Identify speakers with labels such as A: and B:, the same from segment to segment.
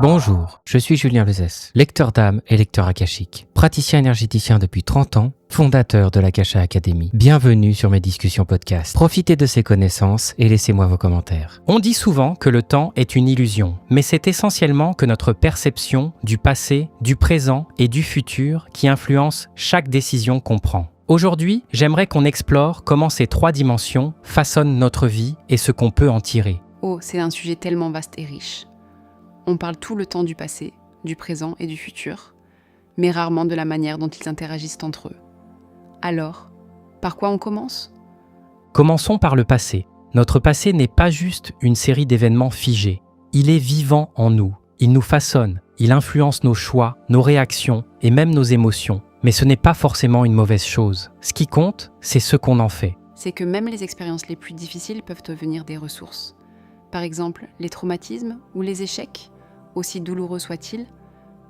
A: Bonjour, je suis Julien Lezès, lecteur d'âme et lecteur akashique, praticien énergéticien depuis 30 ans, fondateur de l'Akasha Academy. Bienvenue sur mes discussions podcast. Profitez de ces connaissances et laissez-moi vos commentaires. On dit souvent que le temps est une illusion, mais c'est essentiellement que notre perception du passé, du présent et du futur qui influence chaque décision qu'on prend. Aujourd'hui, j'aimerais qu'on explore comment ces trois dimensions façonnent notre vie et ce qu'on peut en tirer.
B: Oh, c'est un sujet tellement vaste et riche. On parle tout le temps du passé, du présent et du futur, mais rarement de la manière dont ils interagissent entre eux. Alors, par quoi on commence ?
A: Commençons par le passé. Notre passé n'est pas juste une série d'événements figés. Il est vivant en nous. Il nous façonne. Il influence nos choix, nos réactions et même nos émotions. Mais ce n'est pas forcément une mauvaise chose. Ce qui compte, c'est ce qu'on en fait.
B: C'est que même les expériences les plus difficiles peuvent devenir des ressources. Par exemple, les traumatismes ou les échecs, aussi douloureux soient-ils,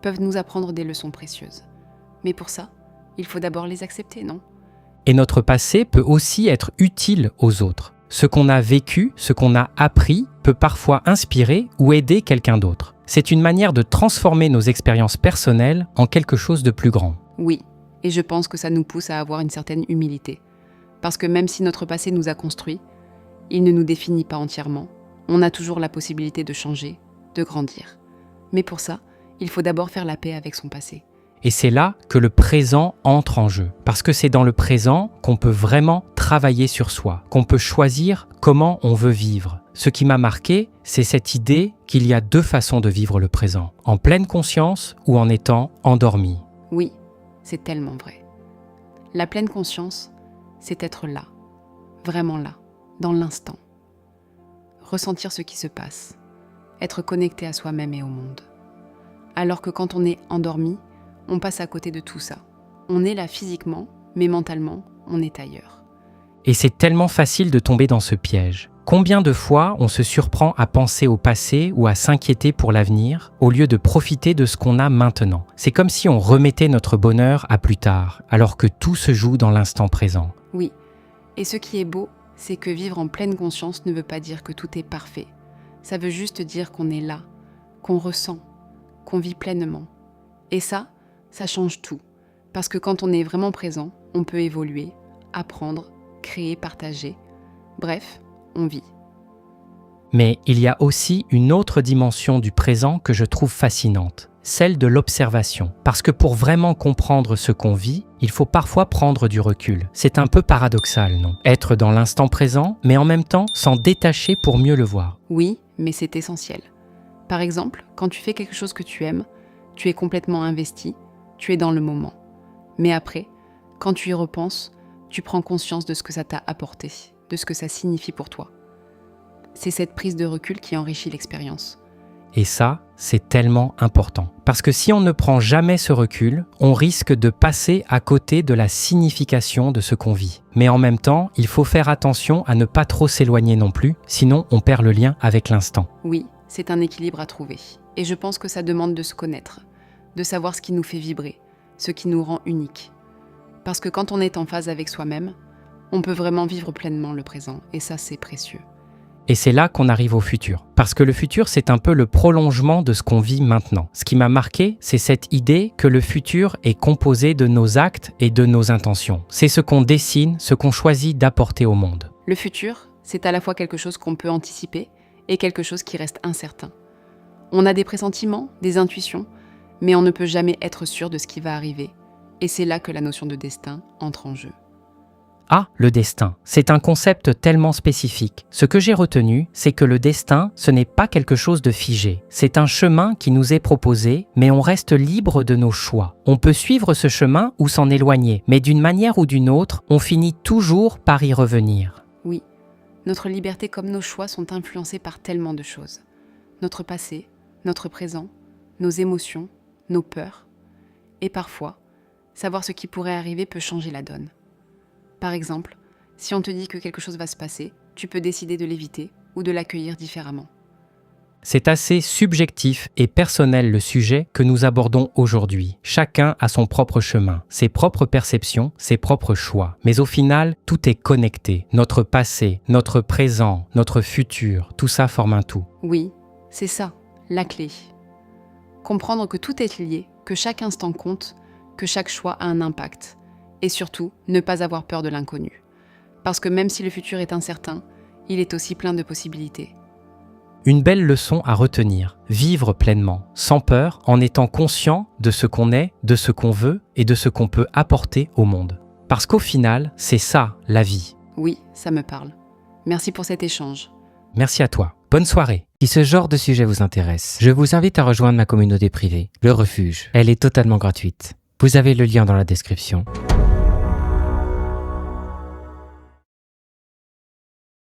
B: peuvent nous apprendre des leçons précieuses. Mais pour ça, il faut d'abord les accepter, non ?
A: Et notre passé peut aussi être utile aux autres. Ce qu'on a vécu, ce qu'on a appris, peut parfois inspirer ou aider quelqu'un d'autre. C'est une manière de transformer nos expériences personnelles en quelque chose de plus grand.
B: Oui, et je pense que ça nous pousse à avoir une certaine humilité. Parce que même si notre passé nous a construits, il ne nous définit pas entièrement. On a toujours la possibilité de changer, de grandir. Mais pour ça, il faut d'abord faire la paix avec son passé.
A: Et c'est là que le présent entre en jeu. Parce que c'est dans le présent qu'on peut vraiment travailler sur soi, qu'on peut choisir comment on veut vivre. Ce qui m'a marqué, c'est cette idée qu'il y a deux façons de vivre le présent, en pleine conscience ou en étant endormi.
B: Oui, c'est tellement vrai. La pleine conscience, c'est être là, vraiment là, dans l'instant. Ressentir ce qui se passe, être connecté à soi-même et au monde. Alors que quand on est endormi, on passe à côté de tout ça. On est là physiquement, mais mentalement, on est ailleurs.
A: Et c'est tellement facile de tomber dans ce piège. Combien de fois on se surprend à penser au passé ou à s'inquiéter pour l'avenir, au lieu de profiter de ce qu'on a maintenant. C'est comme si on remettait notre bonheur à plus tard, alors que tout se joue dans l'instant présent.
B: Oui, et ce qui est beau, c'est que vivre en pleine conscience ne veut pas dire que tout est parfait. Ça veut juste dire qu'on est là, qu'on ressent, qu'on vit pleinement. Et ça change tout. Parce que quand on est vraiment présent, on peut évoluer, apprendre, créer, partager. Bref, on vit.
A: Mais il y a aussi une autre dimension du présent que je trouve fascinante, celle de l'observation. Parce que pour vraiment comprendre ce qu'on vit, il faut parfois prendre du recul. C'est un peu paradoxal, non ? Être dans l'instant présent, mais en même temps s'en détacher pour mieux le voir.
B: Oui, mais c'est essentiel. Par exemple, quand tu fais quelque chose que tu aimes, tu es complètement investi, tu es dans le moment. Mais après, quand tu y repenses, tu prends conscience de ce que ça t'a apporté, de ce que ça signifie pour toi. C'est cette prise de recul qui enrichit l'expérience.
A: Et ça, c'est tellement important. Parce que si on ne prend jamais ce recul, on risque de passer à côté de la signification de ce qu'on vit. Mais en même temps, il faut faire attention à ne pas trop s'éloigner non plus, sinon on perd le lien avec l'instant.
B: Oui, c'est un équilibre à trouver. Et je pense que ça demande de se connaître, de savoir ce qui nous fait vibrer, ce qui nous rend uniques. Parce que quand on est en phase avec soi-même, on peut vraiment vivre pleinement le présent, et ça c'est précieux.
A: Et c'est là qu'on arrive au futur. Parce que le futur, c'est un peu le prolongement de ce qu'on vit maintenant. Ce qui m'a marqué, c'est cette idée que le futur est composé de nos actes et de nos intentions. C'est ce qu'on dessine, ce qu'on choisit d'apporter au monde.
B: Le futur, c'est à la fois quelque chose qu'on peut anticiper et quelque chose qui reste incertain. On a des pressentiments, des intuitions, mais on ne peut jamais être sûr de ce qui va arriver. Et c'est là que la notion de destin entre en jeu.
A: Ah, le destin, c'est un concept tellement spécifique. Ce que j'ai retenu, c'est que le destin, ce n'est pas quelque chose de figé. C'est un chemin qui nous est proposé, mais on reste libre de nos choix. On peut suivre ce chemin ou s'en éloigner, mais d'une manière ou d'une autre, on finit toujours par y revenir.
B: Oui, notre liberté comme nos choix sont influencés par tellement de choses. Notre passé, notre présent, nos émotions, nos peurs. Et parfois, savoir ce qui pourrait arriver peut changer la donne. Par exemple, si on te dit que quelque chose va se passer, tu peux décider de l'éviter ou de l'accueillir différemment.
A: C'est assez subjectif et personnel le sujet que nous abordons aujourd'hui. Chacun a son propre chemin, ses propres perceptions, ses propres choix. Mais au final, tout est connecté. Notre passé, notre présent, notre futur, tout ça forme un tout.
B: Oui, c'est ça, la clé. comprendre que tout est lié, que chaque instant compte, que chaque choix a un impact. Et surtout, ne pas avoir peur de l'inconnu. Parce que même si le futur est incertain, il est aussi plein de possibilités.
A: Une belle leçon à retenir, vivre pleinement, sans peur, en étant conscient de ce qu'on est, de ce qu'on veut et de ce qu'on peut apporter au monde. Parce qu'au final, c'est ça, la vie.
B: Oui, ça me parle. Merci pour cet échange.
A: Merci à toi. Bonne soirée. Si ce genre de sujet vous intéresse, je vous invite à rejoindre ma communauté privée, Le Refuge. Elle est totalement gratuite. Vous avez le lien dans la description.